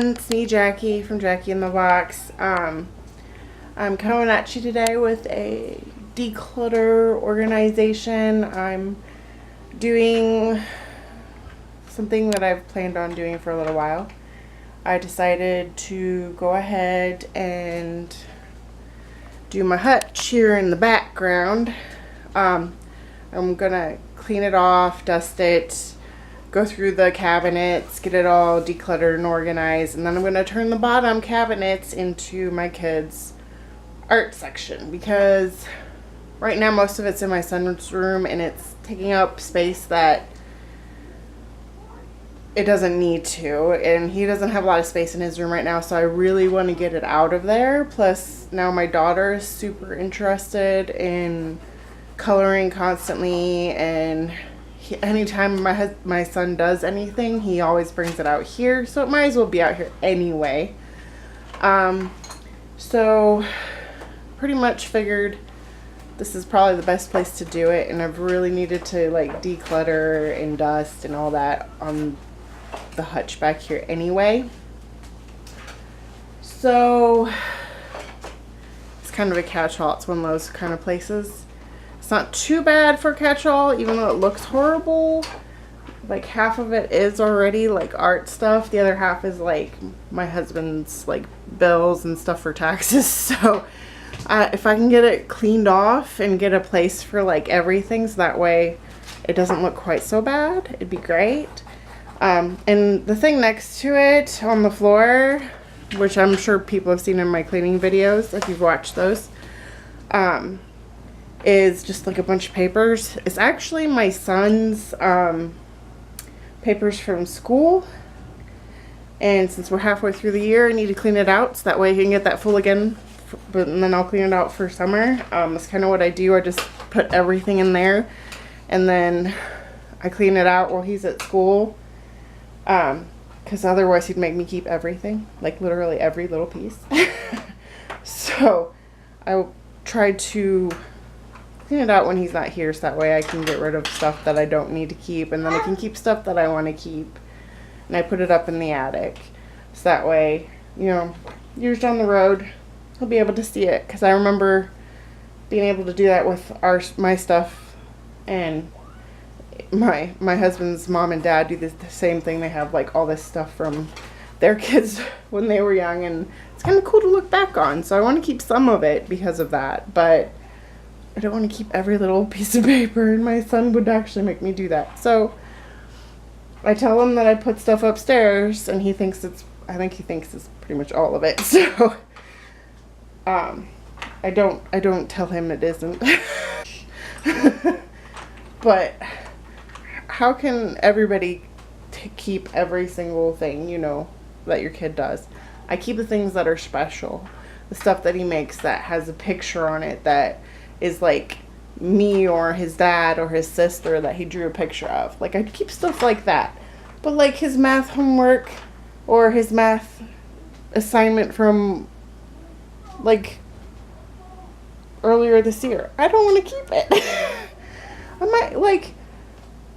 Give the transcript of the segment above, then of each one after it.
everyone, it's me, Jackie, from Jackie in the Box. I'm coming at you today with a declutter organization. I'm doing something that I've planned on doing for a little while. I decided to go ahead and do my hutch here in the background. I'm gonna clean it off, dust it, go through the cabinets, get it all decluttered and organized, and then I'm going to turn the bottom cabinets into my kids' art section, because right now most of it's in my son's room and it's taking up space that it doesn't need to, and he doesn't have a lot of space in his room right now, so I really want to get it out of there. Plus now my daughter is super interested in coloring constantly, and anytime my son does anything, he always brings it out here, so it might as well be out here anyway. So pretty much figured this is probably the best place to do it, and I've really needed to like declutter and dust and all that on the hutch back here anyway. So it's kind of a catch-all. It's one of those kind of places. It's not too bad for catch-all, even though it looks horrible. Like half of it is already like art stuff. The other half is like my husband's like bills and stuff for taxes. So if I can get it cleaned off and get a place for like everything, so that way it doesn't look quite so bad, it'd be great. And the thing next to it on the floor, which I'm sure people have seen in my cleaning videos if you've watched those, is just like a bunch of papers. It's actually my son's papers from school, and since we're halfway through the year, I need to clean it out so that way he can get that full again, and then I'll clean it out for summer. That's kind of what I do. I just put everything in there and then I clean it out while he's at school, because otherwise he'd make me keep everything, like literally every little piece. So I tried to clean it out when he's not here, so that way I can get rid of stuff that I don't need to keep, and then I can keep stuff that I want to keep. And I put it up in the attic, so that way, you know, years down the road he'll be able to see it, because I remember being able to do that with my stuff, and my husband's mom and dad do the same thing. They have like all this stuff from their kids when they were young, and it's kind of cool to look back on. So I want to keep some of it because of that, but I don't want to keep every little piece of paper, and my son would actually make me do that. So I tell him that I put stuff upstairs, and I think he thinks it's pretty much all of it. So I don't tell him it isn't. But how can everybody keep every single thing, you know, that your kid does? I keep the things that are special, the stuff that he makes that has a picture on it that is like me or his dad or his sister that he drew a picture of. Like, I keep stuff like that. But like his math homework or his math assignment from like earlier this year, I don't want to keep it. I might like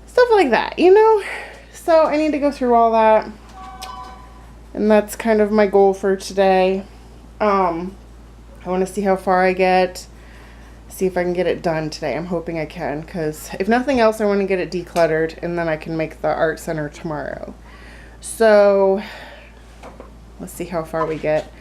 stuff like that, you know? So I need to go through all that, and that's kind of my goal for today. I want to see how far I get, see if I can get it done today. I'm hoping I can, because if nothing else, I want to get it decluttered, and then I can make the art center tomorrow. So let's see how far we get.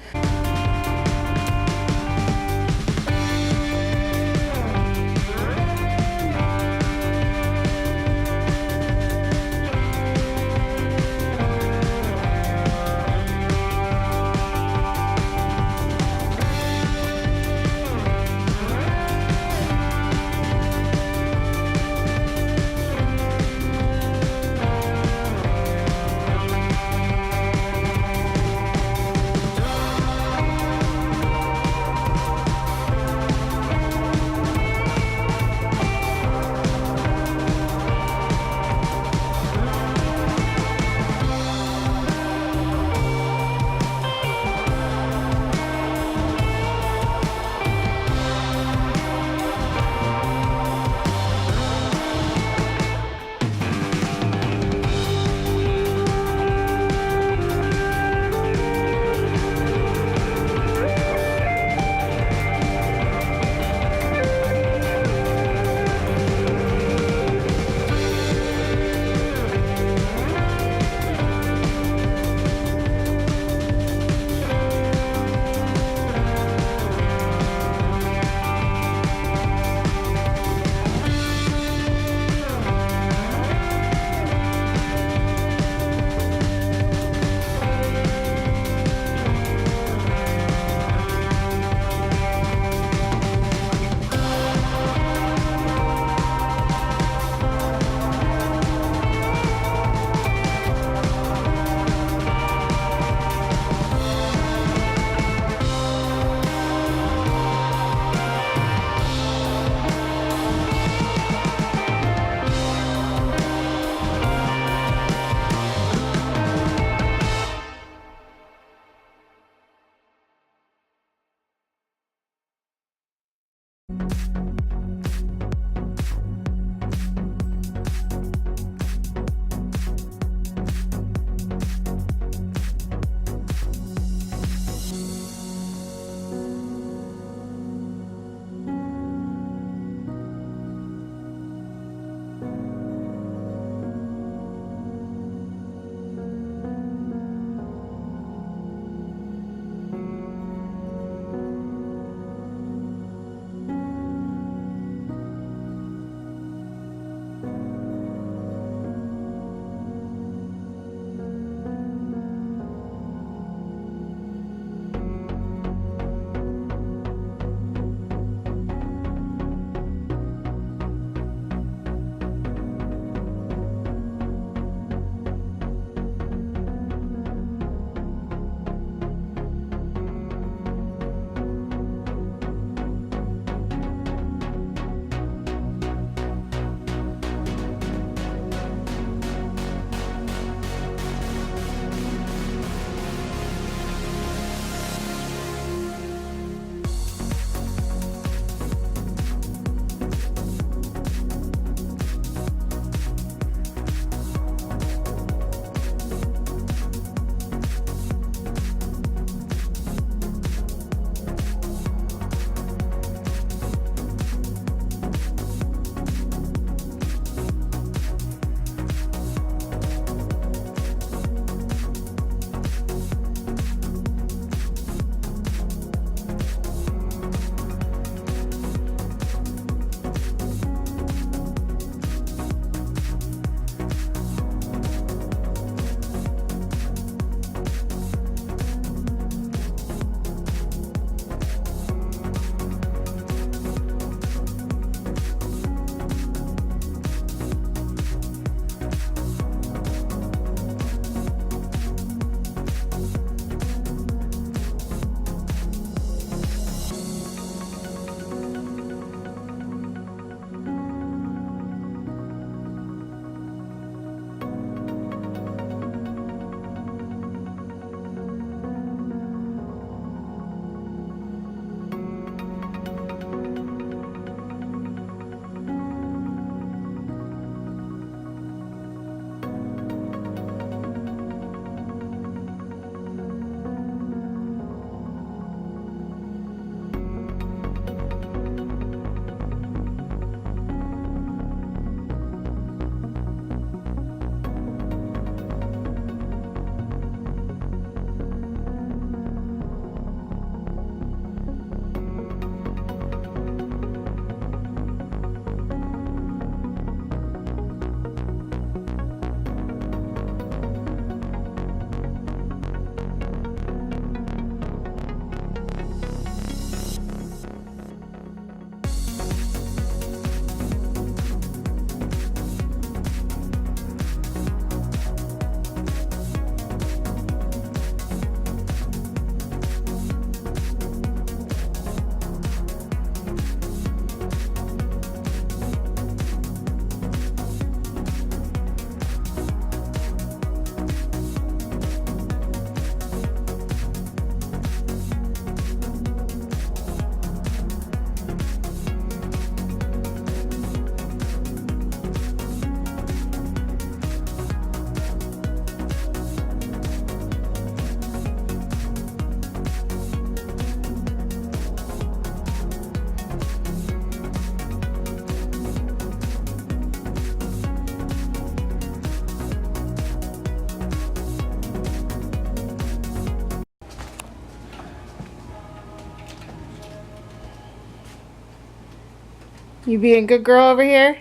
You being a good girl over here?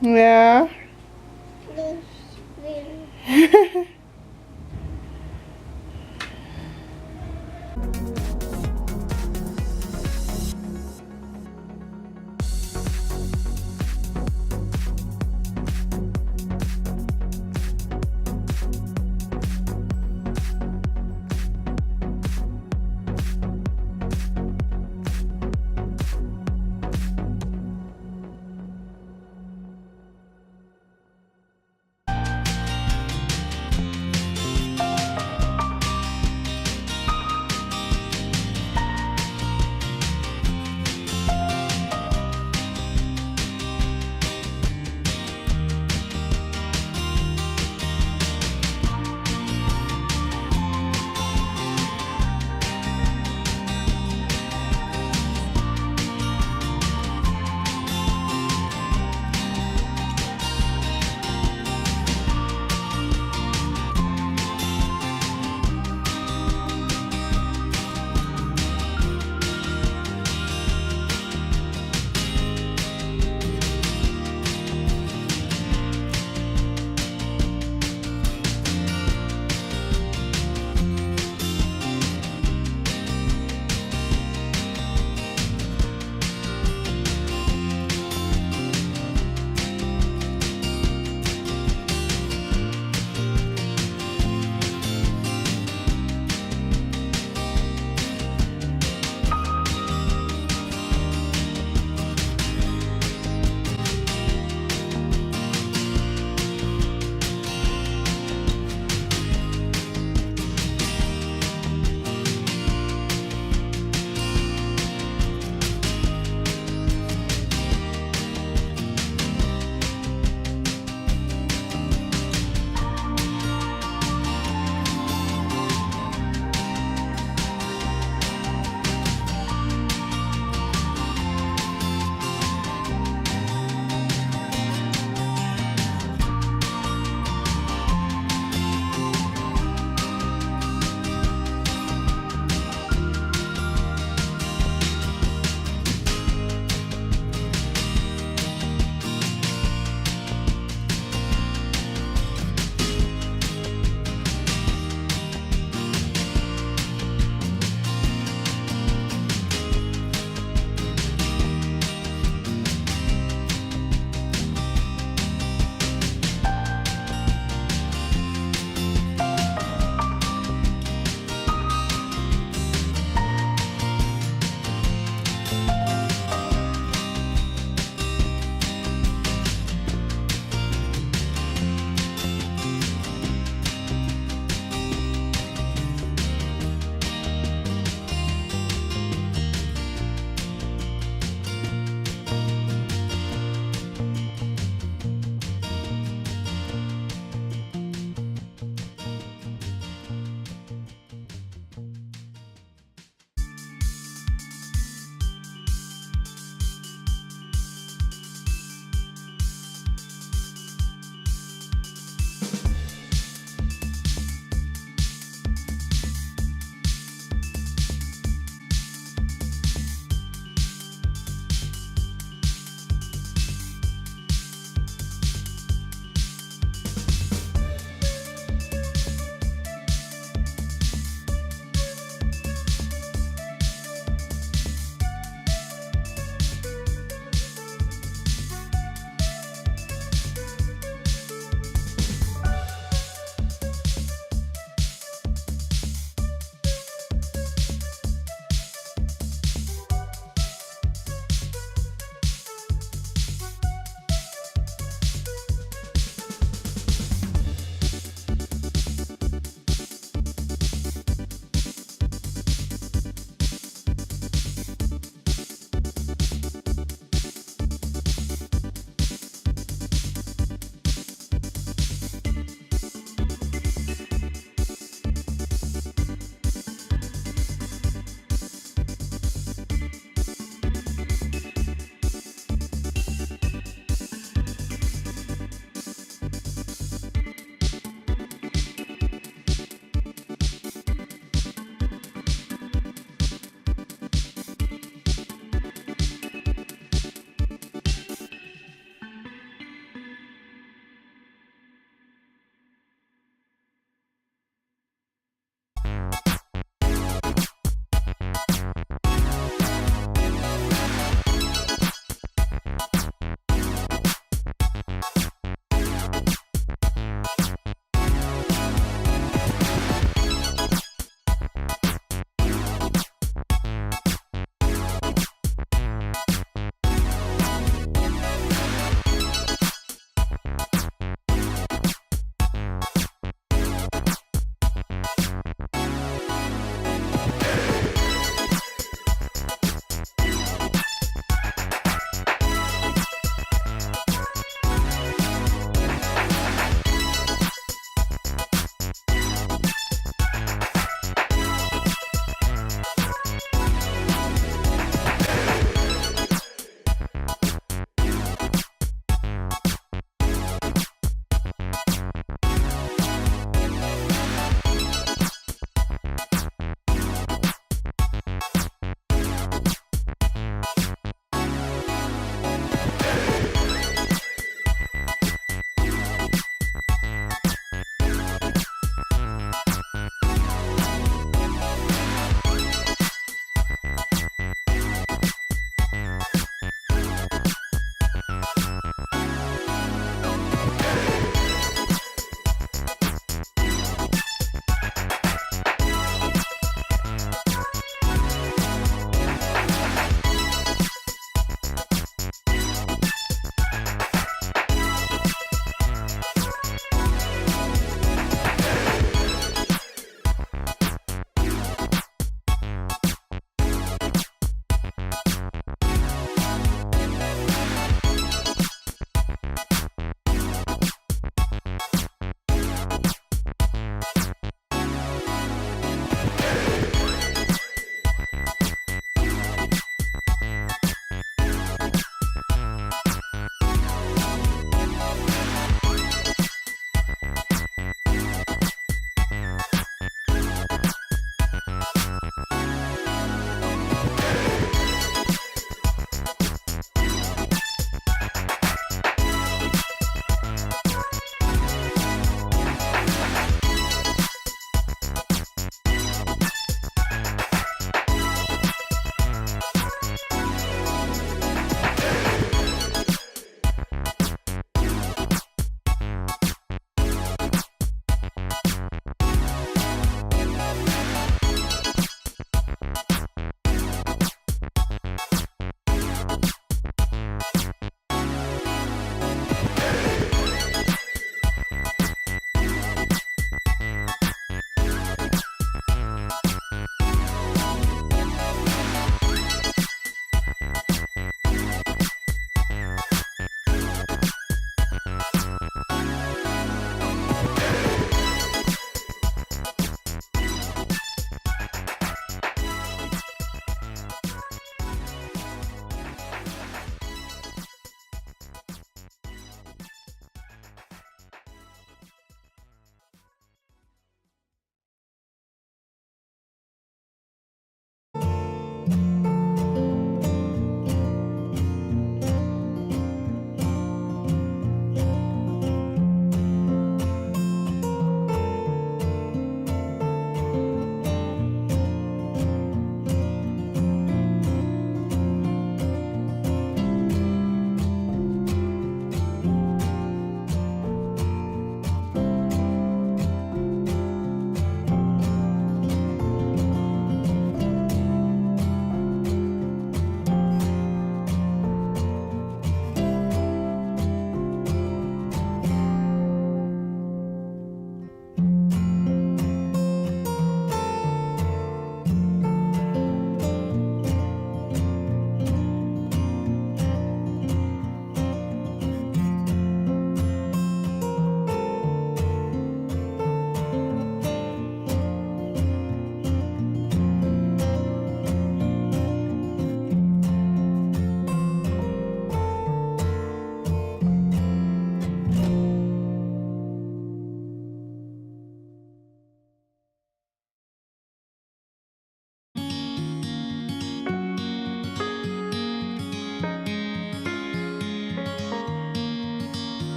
Yeah.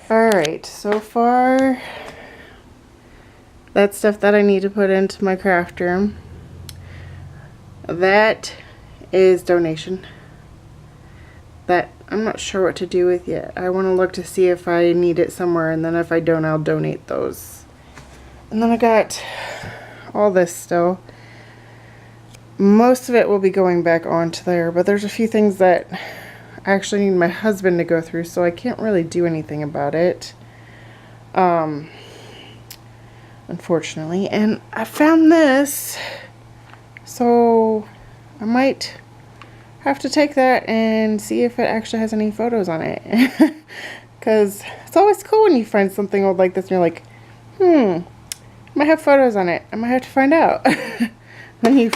Alright, so far that's stuff that I need to put into my craft room. That is donation. That I'm not sure what to do with yet. I want to look to see if I need it somewhere, and then if I don't, I'll donate those. And then I got all this still. Most of it will be going back onto there, but there's a few things that I actually need my husband to go through, so I can't really do anything about it. Unfortunately. And I found this, so I might have to take that and see if it actually has any photos on it. Because it's always cool when you find something old like this and you're like, it might have photos on it. I might have to find out. I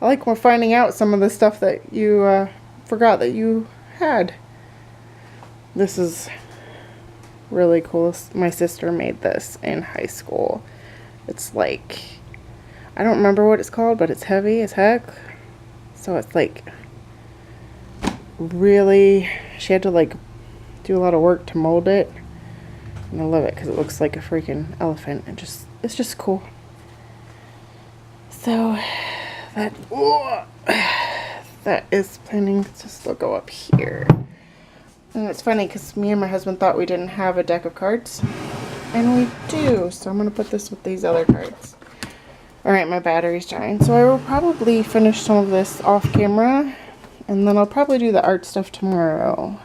like we're finding out some of the stuff that you forgot that you had. This is really cool. My sister made this in high school. It's like, I don't remember what it's called, but it's heavy as heck. So it's like really, she had to like do a lot of work to mold it. And I love it because it looks like a freaking elephant. It's just cool. So that is planning to still go up here. And it's funny because me and my husband thought we didn't have a deck of cards, and we do. So I'm going to put this with these other cards. Alright, my battery's dying, so I will probably finish some of this off camera, and then I'll probably do the art stuff tomorrow.